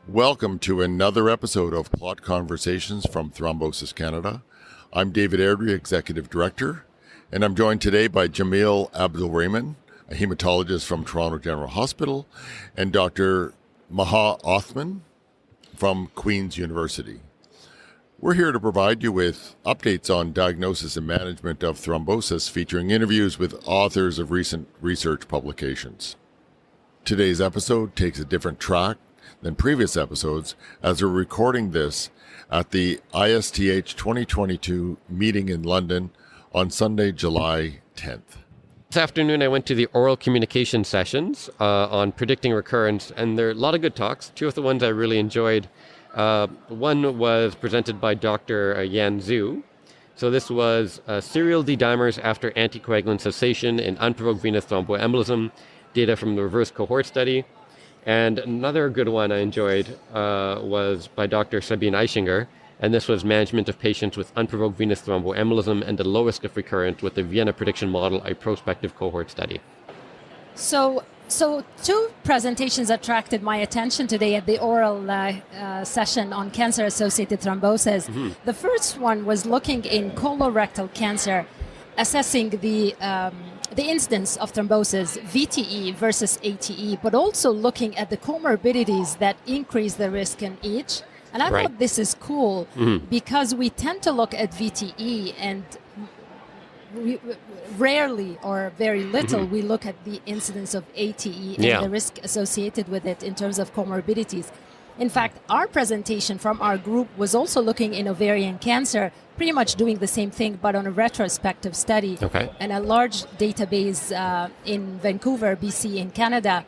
Welcome to another episode of Plot Conversations from Thrombosis Canada. I'm David Airdrie, Executive Director, and I'm joined today by Jameel Abdulrehman, a hematologist from Toronto General Hospital, and Dr. Maha Othman from Queen's University. We're here to provide you with updates on diagnosis and management of thrombosis, featuring interviews with authors of recent research publications. Today's episode takes a different track than previous episodes, as we're recording this at the ISTH2022 meeting in London on Sunday, July 10th. This afternoon, I went to the oral communication sessions on predicting recurrence, and there are a lot of good talks. Two of the ones I really enjoyed. One was presented by Dr. Yan Zhu. So this was serial D-dimers after anticoagulant cessation in unprovoked venous thromboembolism, data from the reverse cohort study. And another good one I enjoyed was by Dr. Sabine Eichinger, and this was management of patients with unprovoked venous thromboembolism and a low risk of recurrence with the Vienna prediction model, a prospective cohort study. So two presentations attracted my attention today at the oral session on cancer-associated thrombosis. Mm-hmm. The first one was looking in colorectal cancer, assessing the incidence of thrombosis, VTE versus ATE, but also looking at the comorbidities that increase the risk in each. And I thought this is cool because we tend to look at VTE and rarely or very little we look at the incidence of ATE and the risk associated with it in terms of comorbidities. In fact, our presentation from our group was also looking in ovarian cancer, pretty much doing the same thing, but on a retrospective study and a large database in Vancouver, BC, in Canada.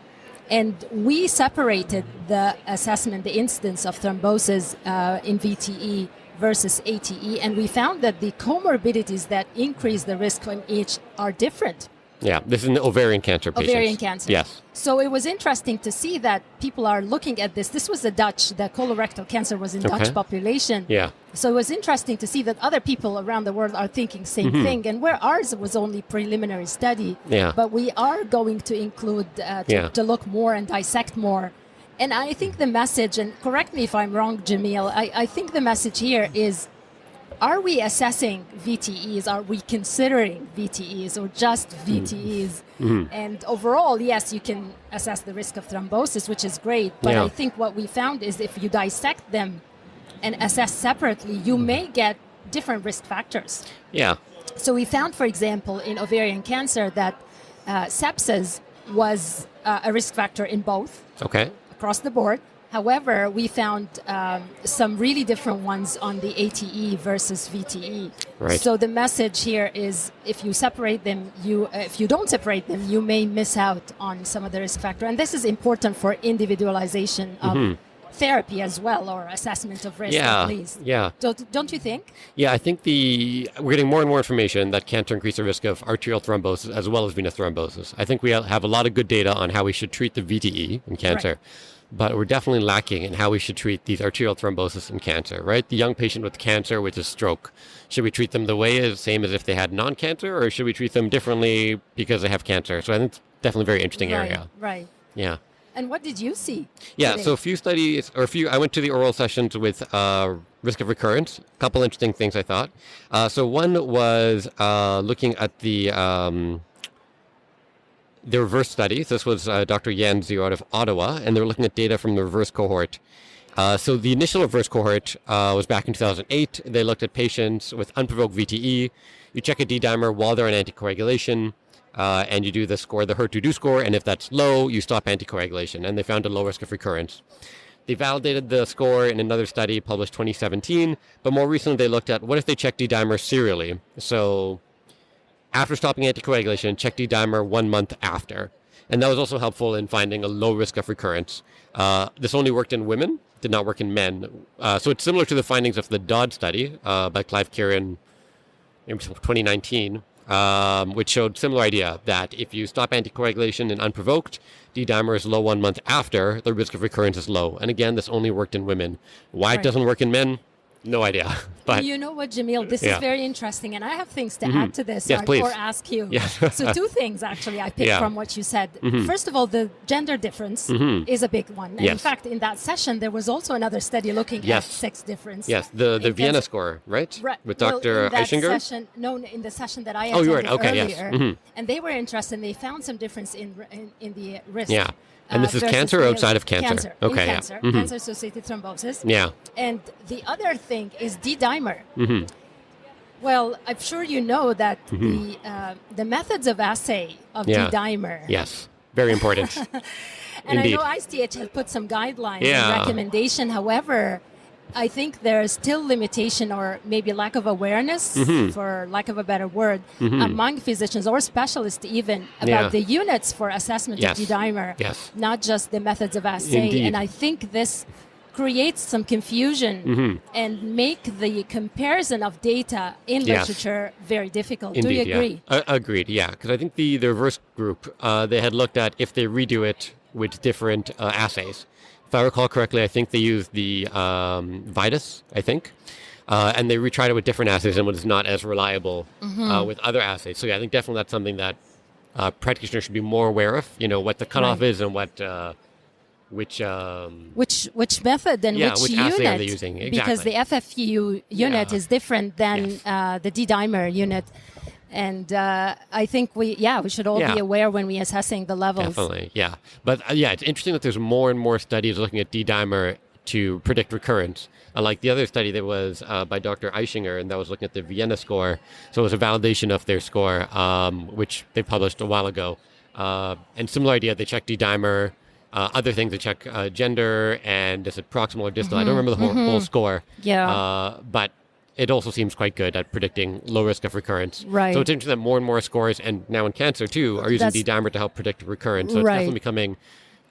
And we separated the assessment, the incidence of thrombosis in VTE versus ATE, and we found that the comorbidities that increase the risk from each are different. Yeah, this is in ovarian cancer patients. Ovarian cancer. Yes. So it was interesting to see that people are looking at this. This was the colorectal cancer was in Dutch population. Yeah. So it was interesting to see that other people around the world are thinking same thing. And where ours was only preliminary study, but we are going to include, to look more and dissect more. And I think the message, and correct me if I'm wrong, Jameel, I think the message here is, are we assessing VTEs? Are we considering VTEs or just VTEs? And overall, yes, you can assess the risk of thrombosis, which is great. But I think what we found is if you dissect them and assess separately, you may get different risk factors. Yeah. So we found, for example, in ovarian cancer that sepsis was a risk factor in both across the board. However, we found some really different ones on the ATE versus VTE. Right. So the message here is, if you separate them, if you don't separate them, you may miss out on some of the risk factor. And this is important for individualization of therapy as well, or assessment of risk at least. Yeah. Don't you think? Yeah, I think we're getting more and more information that cancer increases the risk of arterial thrombosis as well as venous thrombosis. I think we have a lot of good data on how we should treat the VTE in cancer. Right. But we're definitely lacking in how we should treat these arterial thrombosis in cancer, right? The young patient with cancer, which is stroke, should we treat them the same as if they had non-cancer, or should we treat them differently because they have cancer? So I think it's definitely a very interesting area. Right. Yeah. And what did you see? Yeah, today? so I went to the oral sessions with risk of recurrence. A couple interesting things I thought. So one was looking at the reverse studies. This was Dr. Yan Zhu out of Ottawa, and they were looking at data from the reverse cohort. So the initial reverse cohort was back in 2008. They looked at patients with unprovoked VTE. You check a D-dimer while they're on anticoagulation, and you do the HER2-DO score, and if that's low, you stop anticoagulation, and they found a low risk of recurrence. They validated the score in another study published 2017, but more recently they looked at what if they check D-dimer serially. So after stopping anticoagulation, check D-dimer 1 month after. And that was also helpful in finding a low risk of recurrence. This only worked in women, did not work in men. So it's similar to the findings of the Dodd study by Clive Kieran in 2019, which showed similar idea that if you stop anticoagulation in unprovoked, D-dimer is low 1 month after, the risk of recurrence is low. And again, this only worked in women. Why it doesn't work in men, No idea. But you know what, Jameel? This is very interesting, and I have things to add to this please. or ask you. Yes. So two things, actually, I picked from what you said. First of all, the gender difference is a big one. And in fact, in that session, there was also another study looking at sex difference. Yes, the Vienna score, right? With Dr. Eishinger? In the session that I you attended were right. Okay, earlier. And they were interested, they found some difference in the risk. Yeah. And this is cancer or outside of cancer? Cancer. Okay, cancer. Cancer-associated thrombosis. Yeah. And the other thing is D-dimer. Well, I'm sure you know that the methods of assay of D-dimer. Yes, very important. And Indeed. I know ISTH has put some guidelines and recommendation. However, I think there's still limitation or maybe lack of awareness, for lack of a better word, among physicians or specialists even about the units for assessment of D-dimer, not just the methods of assay. Indeed. And I think this creates some confusion and make the comparison of data in literature very difficult. Indeed, do you agree? Yeah. Agreed, yeah. Because I think the reverse group, they had looked at if they redo it with different assays. If I recall correctly, I think they used the Vitus, I think, and they retried it with different assays and was not as reliable with other assays. So yeah, I think definitely that's something that practitioners should be more aware of. You know what the cutoff is and what which method and which assay unit are they using? Exactly. Because the FFU unit is different than the D-dimer unit. And I think we should all be aware when we're assessing the levels. Definitely, yeah. But it's interesting that there's more and more studies looking at D-dimer to predict recurrence. Like the other study that was by Dr. Eishinger, and that was looking at the Vienna score. So it was a validation of their score, which they published a while ago. And similar idea, they check D-dimer. Other things, they check gender and is it proximal or distal. I don't remember the whole score. Yeah. But it also seems quite good at predicting low risk of recurrence. Right. So it's interesting that more and more scores, and now in cancer too, are using D-dimer to help predict recurrence. So it's definitely becoming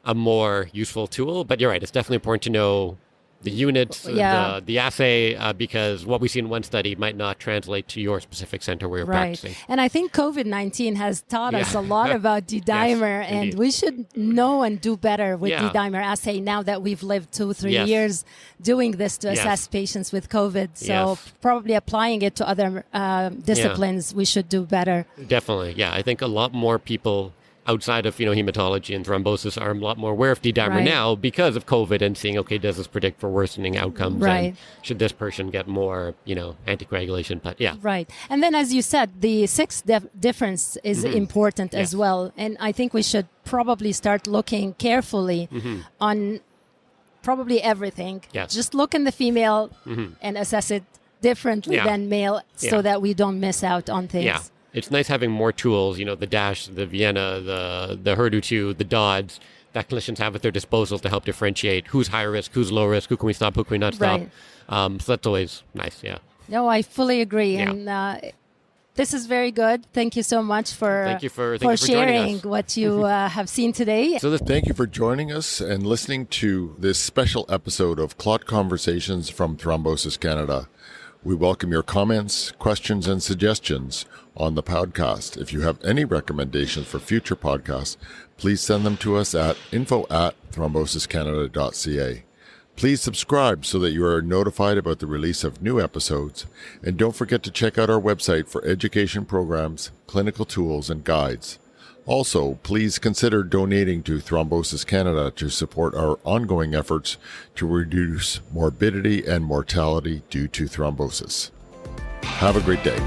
a more useful tool. But you're right, it's definitely important to know the units, the assay, because what we see in one study might not translate to your specific center where you're practicing. And I think COVID-19 has taught us a lot about D-dimer, and we should know and do better with D-dimer assay now that we've lived 2-3 years doing this to assess patients with COVID. So probably applying it to other disciplines, we should do better. Definitely, yeah. I think a lot more people outside of hematology and thrombosis are a lot more aware of D-dimer now because of COVID and seeing, okay, does this predict for worsening outcomes? And should this person get more, anticoagulation? But Right. And then, as you said, the sex difference is important as well. And I think we should probably start looking carefully on probably everything. Just look in the female and assess it differently than male so that we don't miss out on things. It's nice having more tools, the DASH, the Vienna, the HER2, the DODS, that clinicians have at their disposal to help differentiate who's high risk, who's low risk, who can we stop, who can we not stop. So that's always nice, No, I fully agree. And this is very good. Thank you so much for sharing what you have seen today. Thank you for joining us and listening to this special episode of Clot Conversations from Thrombosis Canada. We welcome your comments, questions, and suggestions on the podcast. If you have any recommendations for future podcasts, please send them to us at info@thrombosiscanada.ca. Please subscribe so that you are notified about the release of new episodes. And don't forget to check out our website for education programs, clinical tools, and guides. Also, please consider donating to Thrombosis Canada to support our ongoing efforts to reduce morbidity and mortality due to thrombosis. Have a great day.